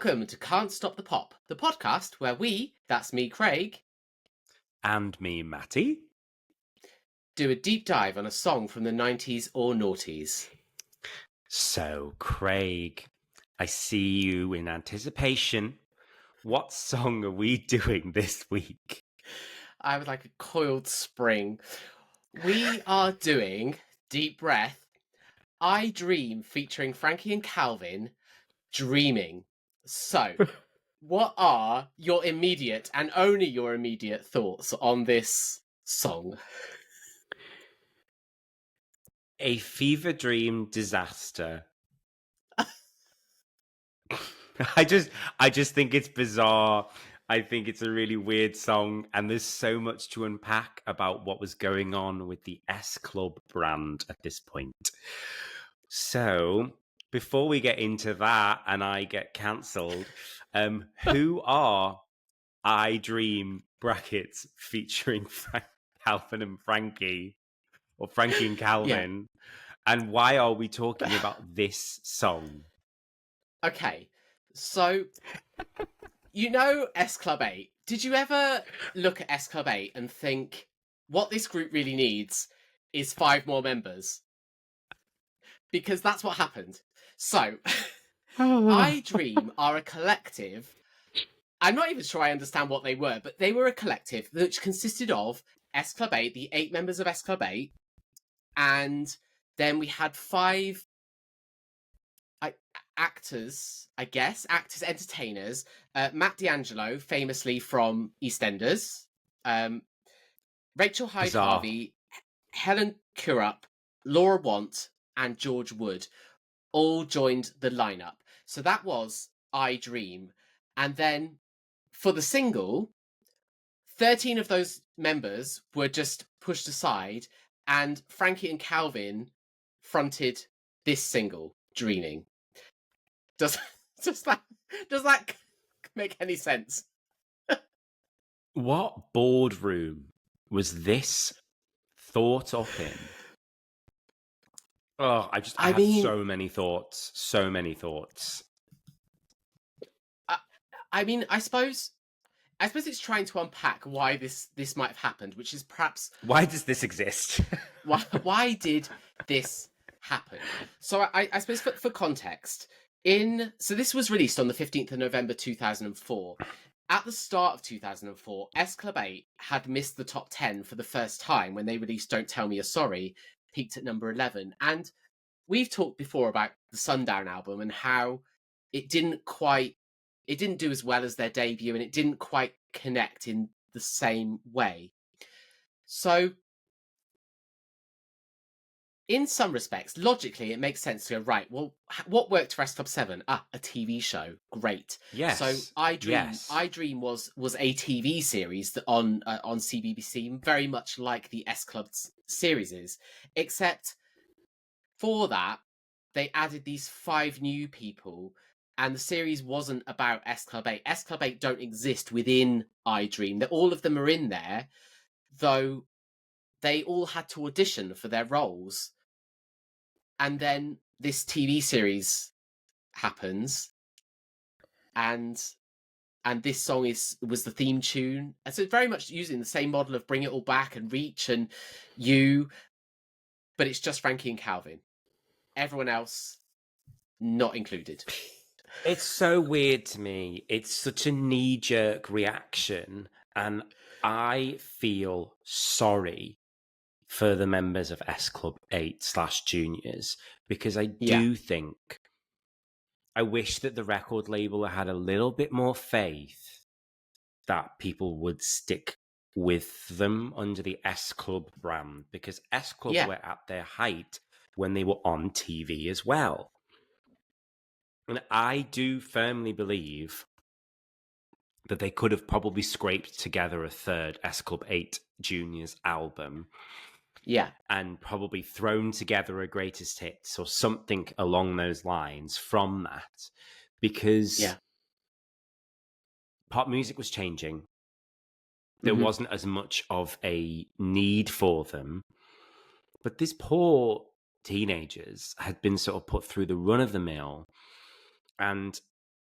Welcome to Can't Stop the Pop, the podcast where we, that's me, Craig, and me, Matty, do a deep dive on a song from the 90s or noughties. So, Craig, I see you in anticipation. What song are we doing this week? I was like a coiled spring. We are doing, deep breath, I Dream featuring Frankie and Calvin, Dreaming. So, what are your immediate and only your immediate thoughts on this song? A fever dream disaster. I just think it's bizarre. I think it's a really weird song, and there's so much to unpack about what was going on with the S Club brand at this point. So, before we get into that and I get cancelled, who are I Dream brackets featuring Calvin and Frankie, or Frankie and Calvin, and why are we talking about this song? Okay, so you know S Club 8. Did you ever look at S Club 8 and think what this group really needs is 5 more members? Because that's what happened. So, I Dream are a collective. I'm not even sure I understand what they were, but they were a collective which consisted of S Club 8, the 8 members of S Club 8, and then we had 5 actors, I guess, entertainers. Matt D'Angelo, famously from EastEnders, Rachel Hyde Harvey, Helen Curup, Laura Want, and George Wood all joined the lineup. So that was I Dream. And then for the single, 13 of those members were just pushed aside, and Frankie and Calvin fronted this single, Dreaming. Does that make any sense? What boardroom was this thought up in? Oh, I have so many thoughts. I mean, I suppose it's trying to unpack why this might have happened, which is perhaps why does this exist? why did this happen? So I suppose for context, so this was released on the 15th of November 2004. At the start of 2004, S Club 8 had missed the top 10 for the first time when they released Don't Tell Me You're Sorry, peaked at number 11. And we've talked before about the Sundown album and how it didn't do as well as their debut, and it didn't quite connect in the same way. So, in some respects, logically, it makes sense to go, right, well, what worked for S Club 7? A TV show. Great. Yes. So I Dream was a TV series that on CBBC, very much like the S Club series is, except for that, they added these 5 new people, and the series wasn't about S Club 8. S Club 8 don't exist within I Dream. All of them are in there, though they all had to audition for their roles. And then this TV series happens, and this song was the theme tune. And so it's very much using the same model of Bring It All Back and Reach and You, but it's just Frankie and Calvin. Everyone else not included. It's so weird to me. It's such a knee-jerk reaction, and I feel sorry for the members of S Club 8/Juniors, because I do think I wish that the record label had a little bit more faith that people would stick with them under the S Club brand, because S Club were at their height when they were on TV as well. And I do firmly believe that they could have probably scraped together a third S Club 8 Juniors album. Yeah. And probably thrown together a greatest hits or something along those lines from that. Because pop music was changing. There wasn't as much of a need for them. But these poor teenagers had been sort of put through the run of the mill. And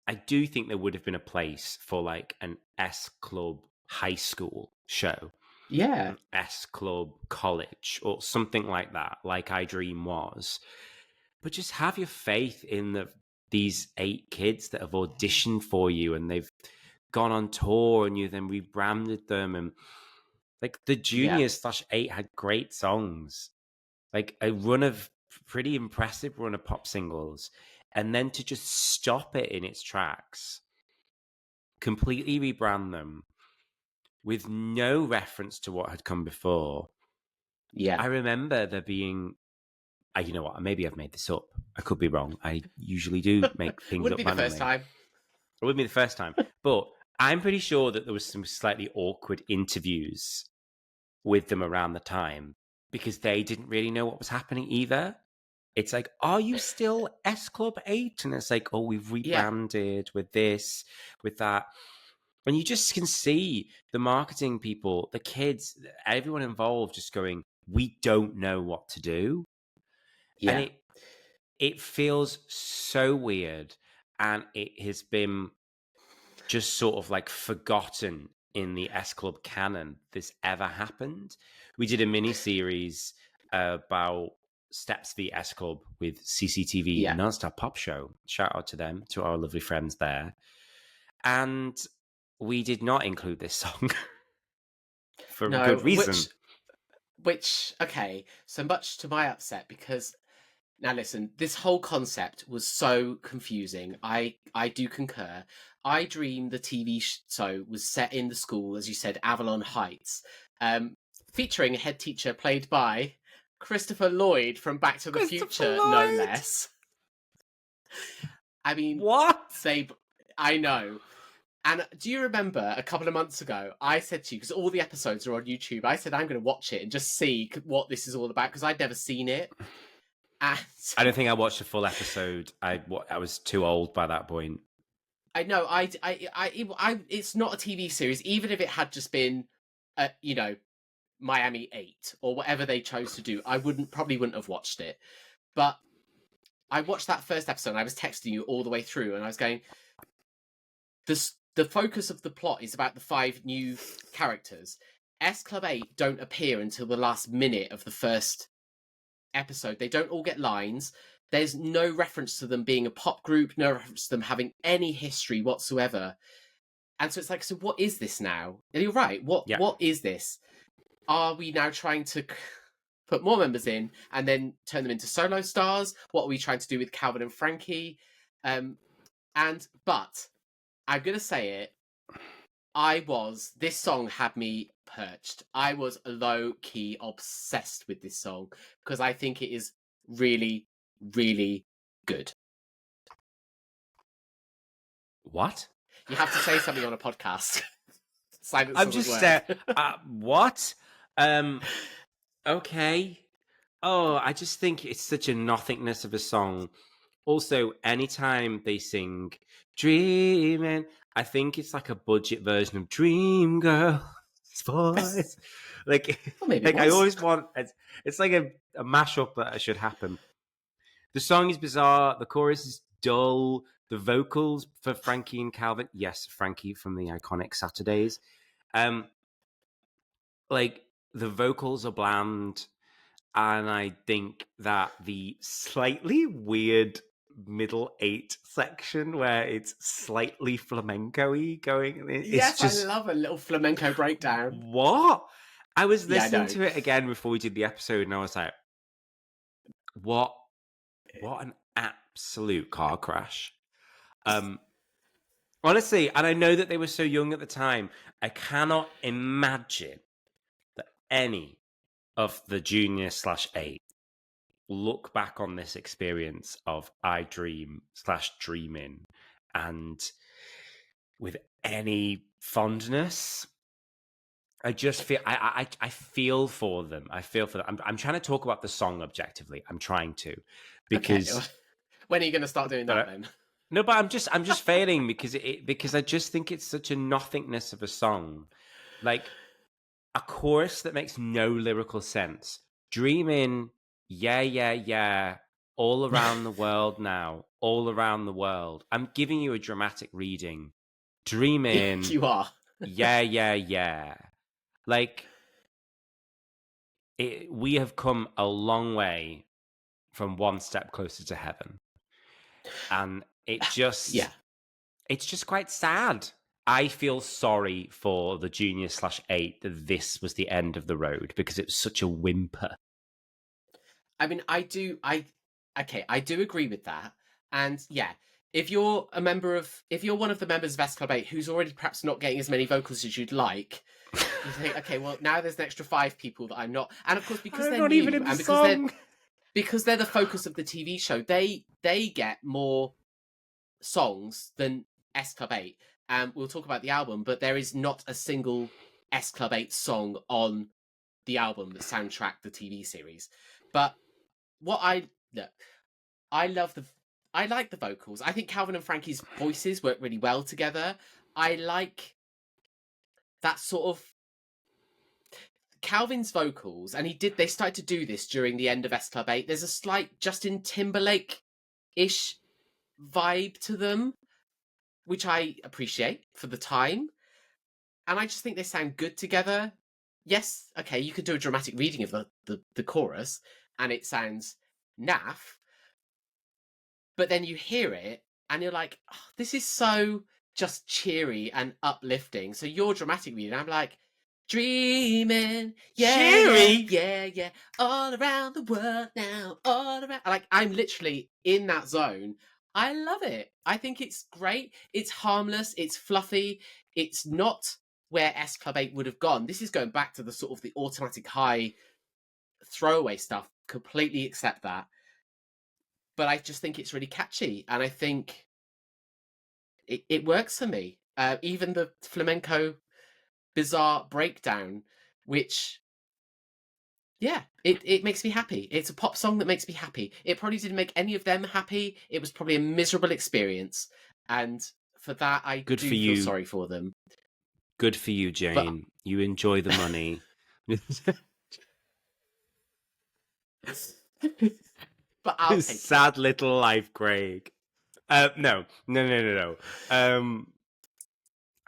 I do think there would have been a place for like an S Club high school show, Yeah, an S Club college, or something like that, like I Dream was. But just have your faith in these 8 kids that have auditioned for you, and they've gone on tour, and you then rebranded them, and like the yeah, juniors/8 had great songs, like a pretty impressive run of pop singles, and then to just stop it in its tracks, completely rebrand them with no reference to what had come before. yeah. I remember there being, you know what, maybe I've made this up. I could be wrong. I usually do make things Wouldn't up be the first randomly. time. It wouldn't be the first time, but I'm pretty sure that there was some slightly awkward interviews with them around the time because they didn't really know what was happening either. It's like, are you still S Club 8? And it's like, oh, we've Yeah, rebranded with this, with that. And you just can see the marketing people, the kids, everyone involved just going, we don't know what to do. And yeah, it feels so weird. And it has been just sort of like forgotten in the S Club canon this ever happened. We did a mini series about Steps v S Club with CCTV yeah. Nonstop Pop Show. Shout out to them, to our lovely friends there. And we did not include this song for a No, good reason. okay. So much to my upset, because now listen, this whole concept was so confusing. I do concur. I Dream, the TV show, was set in the school, as you said, Avalon Heights, featuring a head teacher played by Christopher Lloyd from Back to the Christopher Future, no Lloyd. less. I mean, What? I know. And do you remember a couple of months ago, I said to you, because all the episodes are on YouTube, I said I'm going to watch it and just see what this is all about, because I'd never seen it. And I don't think I watched a full episode. I was too old by that point. I know, it's not a TV series, even if it had just been, you know, Miami 8 or whatever they chose to do, I probably wouldn't have watched it. But I watched that first episode and I was texting you all the way through, and I was going, the focus of the plot is about the 5 new characters. S Club 8 don't appear until the last minute of the first episode. They don't all get lines. There's no reference to them being a pop group, no reference to them having any history whatsoever. And so it's like, so what is this now? And you're right. What is this? Are we now trying to put more members in and then turn them into solo stars? What are we trying to do with Calvin and Frankie? But I'm going to say it. This song had me perched. I was low-key obsessed with this song because I think it is really, really good. What? You have to say something on a podcast. Silence I'm doesn't just work. what? Okay. Oh, I just think it's such a nothingness of a song. Also, anytime they sing "Dreaming," I think it's like a budget version of "Dream Girl's Voice." Like, Well, maybe like it I was. always want. It's like a mashup that should happen. The song is bizarre. The chorus is dull. The vocals for Frankie and Calvin. Yes, Frankie from the iconic Saturdays. Like the vocals are bland, and I think that the slightly weird middle 8 section where it's slightly flamenco-y going, it's Yes, just, I love a little flamenco breakdown. what? I was Yeah, I listening know. to it again before we did the episode, and I was like, what an absolute car crash. Honestly, and I know that they were so young at the time, I cannot imagine that any of the junior/8 look back on this experience of I Dream/dreaming and with any fondness. I just feel I feel for them. I feel for them. I'm trying to talk about the song objectively. I'm trying to, because Okay. When are you going to start doing that then? no, but I'm just failing because I just think it's such a nothingness of a song, like a chorus that makes no lyrical sense. Dreaming, yeah, yeah, yeah. all around the world now, all around the world. I'm giving you a dramatic reading. Dream in. You are. Yeah, yeah, yeah. Like, we have come a long way from one step closer to heaven. And it's just quite sad. I feel sorry for the junior/8 that this was the end of the road because it was such a whimper. I mean, I do agree with that. And yeah, if you're one of the members of S Club 8 who's already perhaps not getting as many vocals as you'd like, you think, okay, well, now there's an extra 5 people that I'm not. And of course, because they're new and because they're the focus of the TV show, they get more songs than S Club 8. And we'll talk about the album, but there is not a single S Club 8 song on the album that soundtracked the TV series. But I like the vocals. I think Calvin and Frankie's voices work really well together. I like that sort of Calvin's vocals, and they started to do this during the end of S Club 8. There's a slight Justin Timberlake-ish vibe to them, which I appreciate for the time. And I just think they sound good together. Yes, okay, you could do a dramatic reading of the chorus, and it sounds naff. But then you hear it, and you're like, oh, this is so just cheery and uplifting. So your dramatic reading, I'm like, dreaming, yeah, cheery, yeah, all around the world now, all around. Like, I'm literally in that zone. I love it. I think it's great. It's harmless. It's fluffy. It's not where S Club 8 would have gone. This is going back to the sort of the automatic high throwaway stuff. Completely accept that. But I just think it's really catchy. And I think it works for me. Even the flamenco bizarre breakdown, which, yeah, it makes me happy. It's a pop song that makes me happy. It probably didn't make any of them happy. It was probably a miserable experience. And for that, I feel sorry for them. Good for you, Jane. But you enjoy the money. But I'll take sad little life, Craig. No.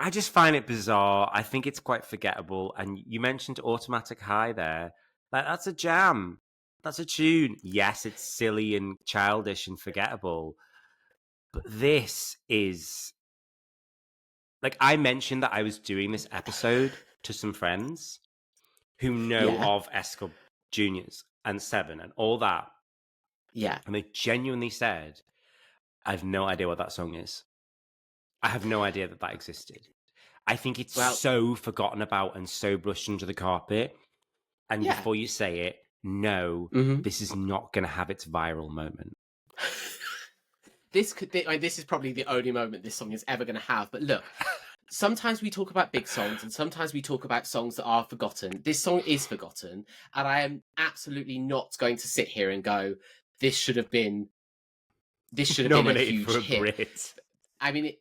I just find it bizarre. I think it's quite forgettable. And you mentioned Automatic High there. Like, that's a jam. That's a tune. Yes, it's silly and childish and forgettable. But this is... Like, I mentioned that I was doing this episode to some friends who know of S Club Juniors and 7 and all that. Yeah. And they genuinely said, I have no idea what that song is. I have no idea that existed. I think it's so forgotten about and so brushed under the carpet. And before you say it, this is not going to have its viral moment. This is probably the only moment this song is ever going to have. But look, sometimes we talk about big songs and sometimes we talk about songs that are forgotten. This song is forgotten. And I am absolutely not going to sit here and go, this should have been a huge for a hit. Brit. I mean,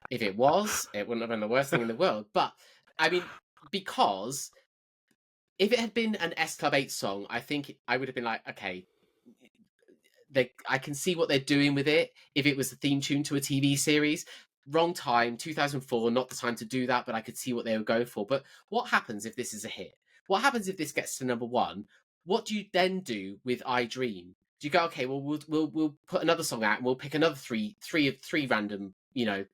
if it was, it wouldn't have been the worst thing in the world. But, I mean, because if it had been an S Club 8 song, I think I would have been like, okay, I can see what they're doing with it. If it was the theme tune to a TV series, wrong time, 2004, not the time to do that, but I could see what they were going for. But what happens if this is a hit? What happens if this gets to number 1? What do you then do with I Dream? Do you go, okay, well, we'll put another song out and we'll pick another three random, 3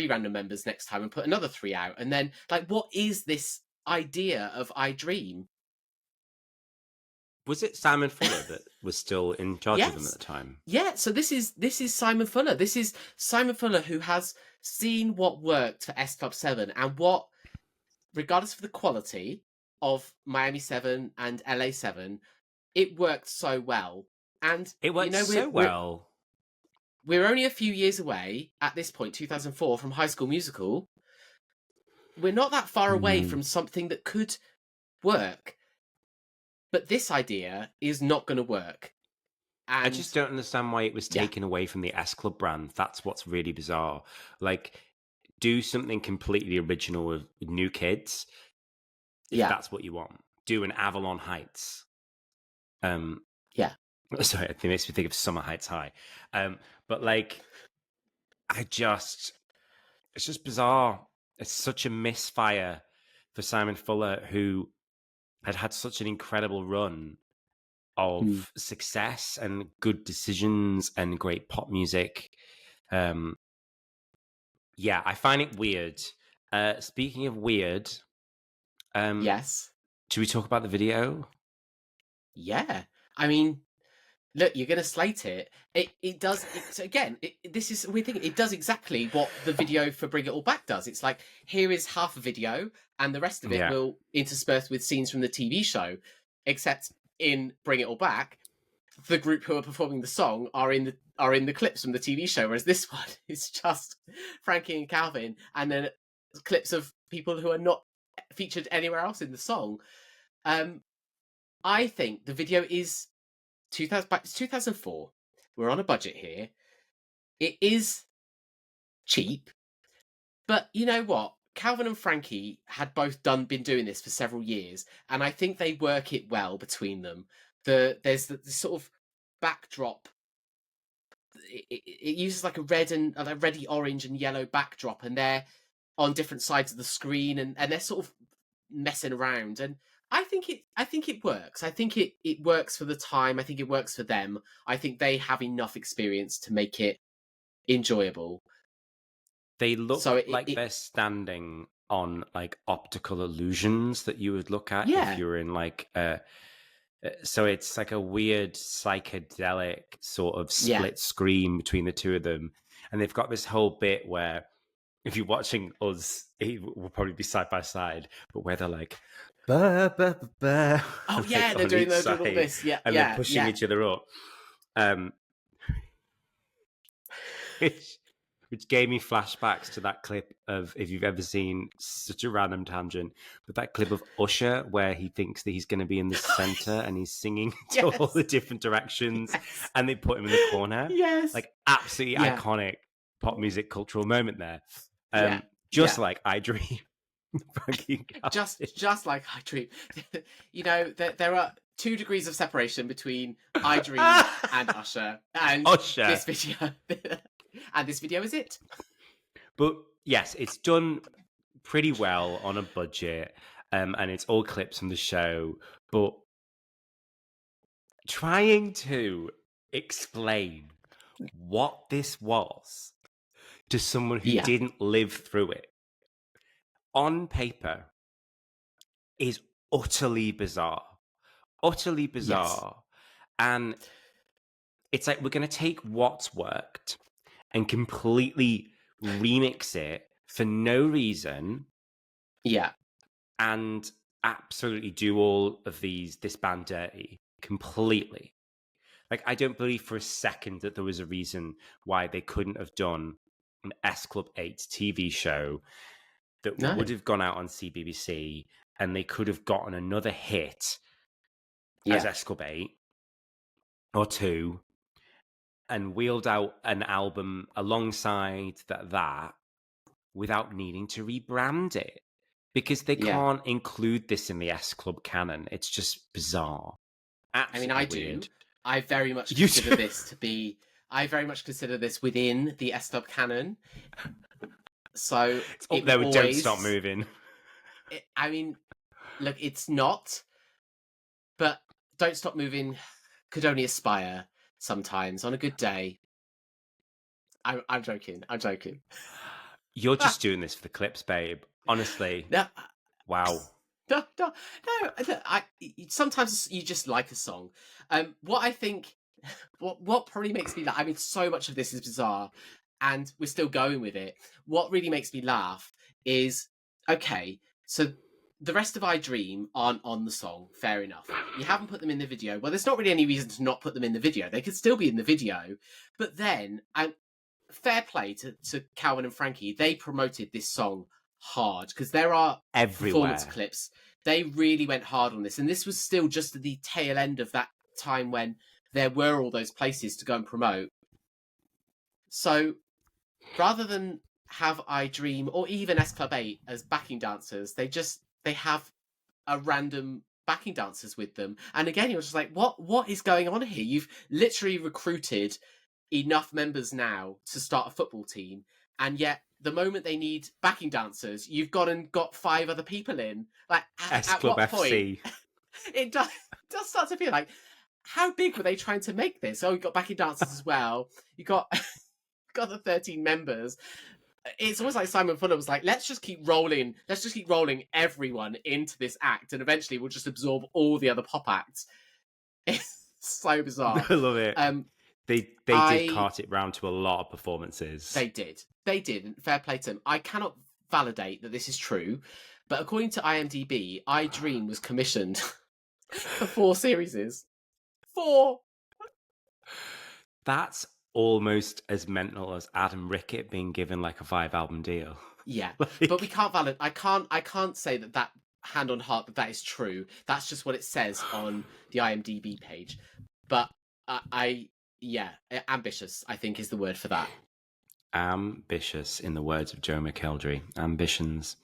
random members next time and put another 3 out? And then, like, what is this idea of I Dream? Was it Simon Fuller that was still in charge of them at the time? Yeah, so this is Simon Fuller. This is Simon Fuller who has seen what worked for S Club 7 and what, regardless of the quality of Miami 7 and LA 7, it worked so well. And it worked so well. We're only a few years away at this point, 2004, from High School Musical. We're not that far away from something that could work. But this idea is not going to work. And I just don't understand why it was taken away from the S Club brand. That's what's really bizarre. Like, do something completely original with new kids. If that's what you want. Do an Avalon Heights. Sorry, it makes me think of Summer Heights High. But like, it's just bizarre. It's such a misfire for Simon Fuller, who had such an incredible run of success and good decisions and great pop music. Yeah, I find it weird. Speaking of weird, Yes. should we talk about the video? Yeah. I mean, look, you're going to slate it. It does. So again, this is we think it does exactly what the video for Bring It All Back does. It's like, here is half a video, and the rest of it Yeah. will intersperse with scenes from the TV show. Except in Bring It All Back, the group who are performing the song are in the clips from the TV show, whereas this one is just Frankie and Calvin, and then clips of people who are not featured anywhere else in the song. I think the video is 2004. We're on a budget here. It is cheap, but you know what? Calvin and Frankie had both been doing this for several years, and I think they work it well between them. There's the sort of backdrop. It uses like a red and a reddy orange and yellow backdrop, and they're on different sides of the screen, and they're sort of messing around. And I think it works. I think it works for the time. I think it works for them. I think they have enough experience to make it enjoyable. They look So like they're standing on like optical illusions that you would look at yeah. if you were in like so it's like a weird psychedelic sort of split screen between the two of them, and they've got this whole bit where if you're watching us, it will probably be side by side, but where they're like, bah, bah, bah, bah, oh yeah, they're doing all this, yeah, and they're pushing each other up, which gave me flashbacks to that clip of, if you've ever seen, such a random tangent, but that clip of Usher where he thinks that he's going to be in the center and he's singing to all the different directions, and they put him in the corner. Like absolutely iconic pop music cultural moment there. Just like I Dream. just like I Dream. You know, there are 2 degrees of separation between I Dream and Usher, and this video. And this video is it. But yes, it's done pretty well on a budget, and it's all clips from the show. But trying to explain what this was to someone who didn't live through it on paper is utterly bizarre. Utterly bizarre. And it's like, we're going to take what's worked and completely remix it for no reason. Yeah. And absolutely do all of this band dirty completely. Like, I don't believe for a second that there was a reason why they couldn't have done an S Club 8 TV show that would have gone out on CBBC, and they could have gotten another hit as S Club 8 or 2 and wheeled out an album alongside that without needing to rebrand it, because they can't include this in the S Club canon. It's just bizarre. Absolutely I weird. do. I very much consider this to be. I very much consider this within the S Club canon. So it's up there with Don't Stop Moving. I mean, look, it's not, but Don't Stop Moving could only aspire sometimes on a good day. I'm joking. I'm joking. You're just doing this for the clips, babe. Honestly. No, wow. No. Sometimes you just like a song. What I think, what probably makes me laugh. I mean, so much of this is bizarre, and we're still going with it. What really makes me laugh is, okay, so the rest of I Dream aren't on the song. Fair enough. You haven't put them in the video. Well, there's not really any reason to not put them in the video. They could still be in the video. But then, and fair play to Calvin and Frankie, they promoted this song hard, because there are performance clips. They really went hard on this, and this was still just at the tail end of that time when there were all those places to go and promote. So rather than have I Dream or even S Club 8 as backing dancers, they have a random backing dancers with them. And again, you're just like, what is going on here? You've literally recruited enough members now to start a football team, and yet the moment they need backing dancers, you've gone and got 5 other people in. Like, at Club what FC. point? It does start to feel like, how big were they trying to make this? Oh, you got backing dancers as well. You got the 13 members. It's almost like Simon Fuller was like, let's just keep rolling everyone into this act, and eventually we'll just absorb all the other pop acts. It's so bizarre. I love it. They did cart it round to a lot of performances. They did. Fair play to them. I cannot validate that this is true, but according to IMDb, I Dream was commissioned for 4 series. 4. That's almost as mental as Adam Rickett being given like a 5-album deal. Yeah, but we can't validate. I can't say that hand on heart that is true. That's just what it says on the IMDb page. But ambitious, I think, is the word for that. Ambitious, in the words of Joe McElderry. Ambitions.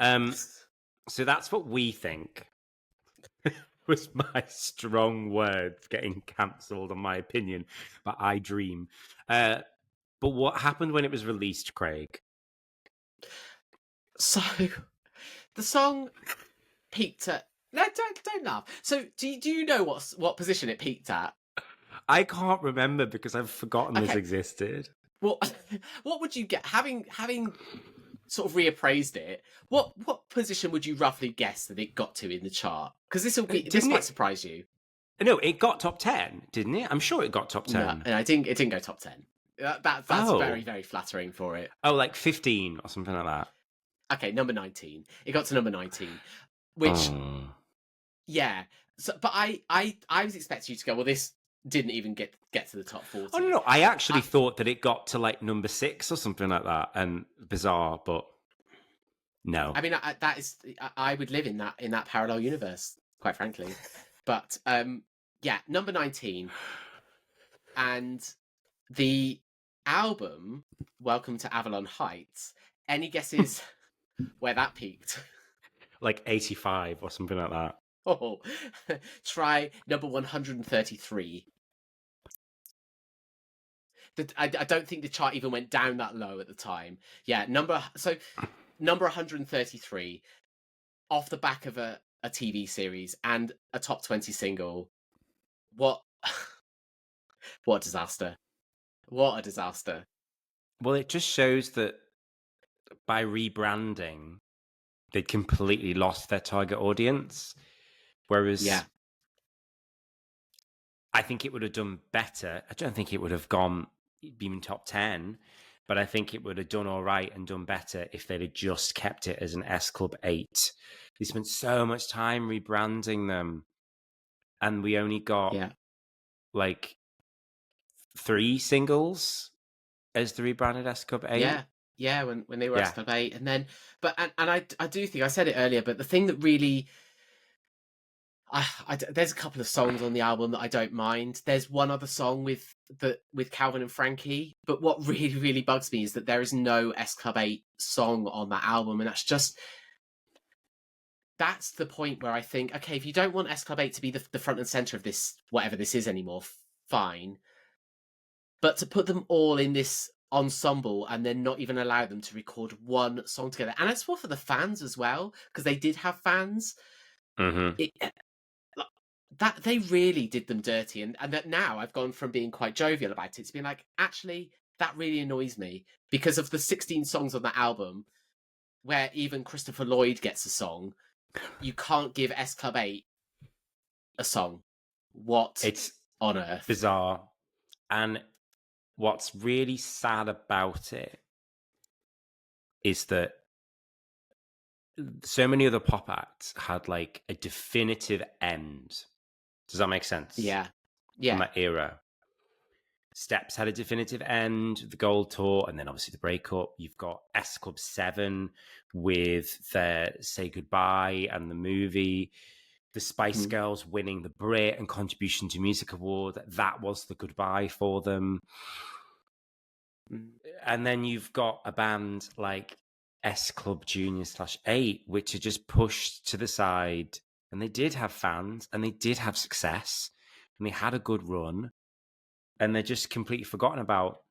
So that's what we think. Was my strong words getting cancelled on my opinion, but I Dream. But what happened when it was released, Craig? So the song peaked at... No, don't laugh. So do you know what position it peaked at? I can't remember because I've forgotten this existed. Well, what would you get having sort of reappraised it? What position would you roughly guess that it got to in the chart? Because this might surprise you. No, it got top 10, didn't it? I'm sure it got top 10. No, it didn't go top 10. That's very, very flattering for it. Oh, like 15 or something like that. Okay, number 19. It got to number 19, which yeah. So, but I was expecting you to go, well, this didn't even get to the top 40. Oh no, I actually thought that it got to like number 6 or something like that, and bizarre, but no. I mean, I would live in that parallel universe, quite frankly. But number 19, and the album Welcome to Avalon Heights. Any guesses where that peaked? Like 85 or something like that. Oh, try number 133. I don't think the chart even went down that low at the time. Yeah, number 133, off the back of a TV series and a top 20 single. What a disaster. What a disaster. Well, it just shows that by rebranding, they completely lost their target audience. Whereas I think it would have done better. I don't think it would have gone even top 10, but I think it would have done all right and done better if they'd have just kept it as an S Club 8. They spent so much time rebranding them, and we only got like 3 singles as the rebranded S Club 8. Yeah, when they were S Club 8, and then I do think I said it earlier, but the thing that really there's a couple of songs on the album that I don't mind. There's one other song with Calvin and Frankie, but what really, really bugs me is that there is no S Club 8 song on that album, and that's the point where I think, okay, if you don't want S Club 8 to be the front and center of this, whatever this is anymore, fine. But to put them all in this ensemble and then not even allow them to record one song together, and it's more for the fans as well, because they did have fans. Mm-hmm. That they really did them dirty, and that now I've gone from being quite jovial about it to being like, actually, that really annoys me, because of the 16 songs on that album, where even Christopher Lloyd gets a song, you can't give S Club 8 a song. It's on earth? Bizarre. And what's really sad about it is that so many other pop acts had like a definitive end. Does that make sense? Yeah. From that era. Steps had a definitive end, the Gold Tour, and then obviously the breakup. You've got S Club 7 with their Say Goodbye and the movie. The Spice Girls winning the Brit and Contribution to Music Award. That was the goodbye for them. And then you've got a band like S Club Junior /8, which are just pushed to the side and they did have fans, and they did have success, and they had a good run, and they're just completely forgotten about.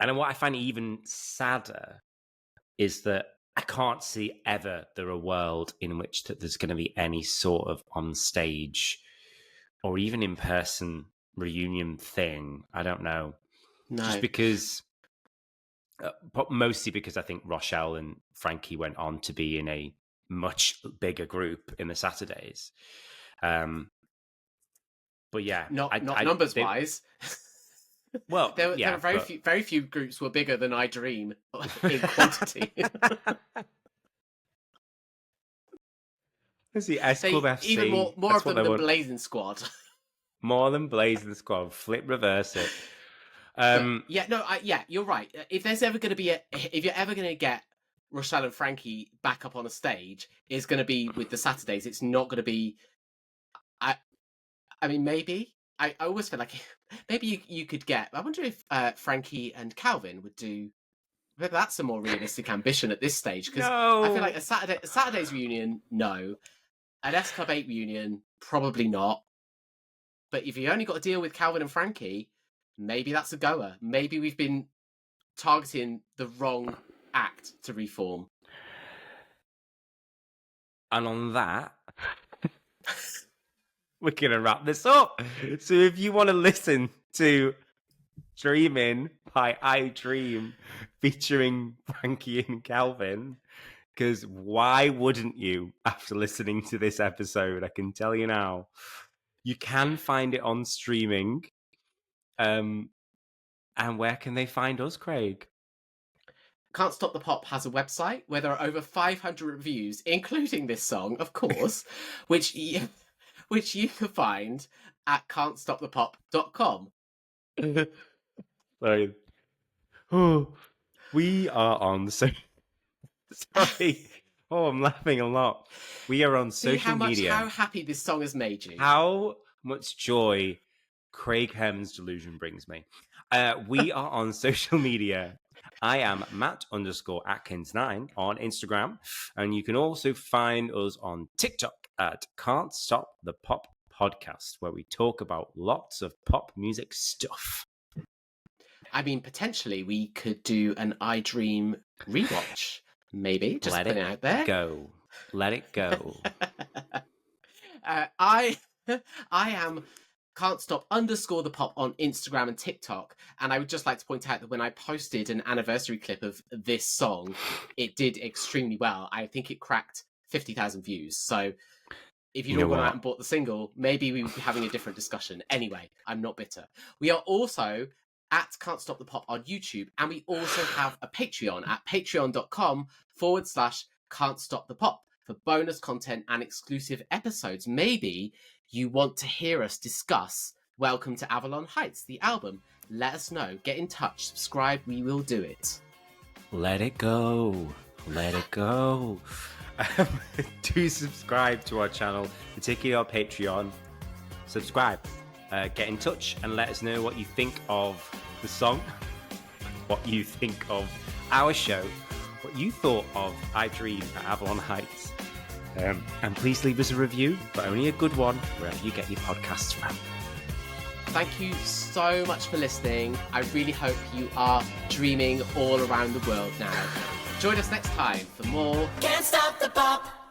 And what I find even sadder is that I can't see ever there a world in which that there's going to be any sort of on stage or even in person reunion thing. I don't know. No. Just because, but mostly because I think Rochelle and Frankie went on to be in a much bigger group in the Saturdays. But yeah, not numbers wise. Well, there were very few groups were bigger than I Dream in quantity. Let's see, S Club FC. Even more of them than Blazing Squad. More than Blazing Squad. Flip reverse it. You're right. If there's ever going to be if you're ever going to get Rochelle and Frankie back up on a stage, it's going to be with the Saturdays. It's not going to be. I mean, maybe. I always feel like maybe you could get. I wonder if Frankie and Calvin would do. Maybe that's a more realistic ambition at this stage, because I feel like a Saturday's reunion, no. An S Club 8 reunion, probably not. But if you only got to deal with Calvin and Frankie, maybe that's a goer. Maybe we've been targeting the wrong act to reform. And on that, we're going to wrap this up. So if you want to listen to Dreaming by I Dream featuring Frankie and Calvin, because why wouldn't you after listening to this episode? I can tell you now. You can find it on streaming. And where can they find us, Craig? Can't Stop the Pop has a website where there are over 500 reviews, including this song, of course, which you can find at can'tstopthepop.com. Sorry. Oh, we are on Sorry. Oh, I'm laughing a lot. We are on social media. How happy this song has made you. How much joy Craig Hem's delusion brings me. We are on social media. I am Matt_Atkins9 on Instagram. And you can also find us on TikTok at Can't Stop the Pop Podcast, where we talk about lots of pop music stuff. I mean, potentially we could do an I Dream rewatch. Maybe. Just put it out there. Let it go. I am Can't_Stop_the_pop on Instagram and TikTok. And I would just like to point out that when I posted an anniversary clip of this song, it did extremely well. I think it cracked 50,000 views. So if you'd all gone out and bought the single, maybe we would be having a different discussion. Anyway, I'm not bitter. We are also at Can't Stop the Pop on YouTube, and we also have a Patreon at patreon.com/Can't Stop the Pop for bonus content and exclusive episodes. Maybe you want to hear us discuss Welcome to Avalon Heights, the album. Let us know. Get in touch. Subscribe. We will do it. Let it go. Let it go. Do subscribe to our channel, particularly our Patreon. Subscribe. Get in touch and let us know what you think of the song, what you think of our show, what you thought of I Dream at Avalon Heights. And please leave us a review, but only a good one, wherever you get your podcasts from. Thank you so much for listening. I really hope you are dreaming all around the world now. Join us next time for more Can't Stop the Pop.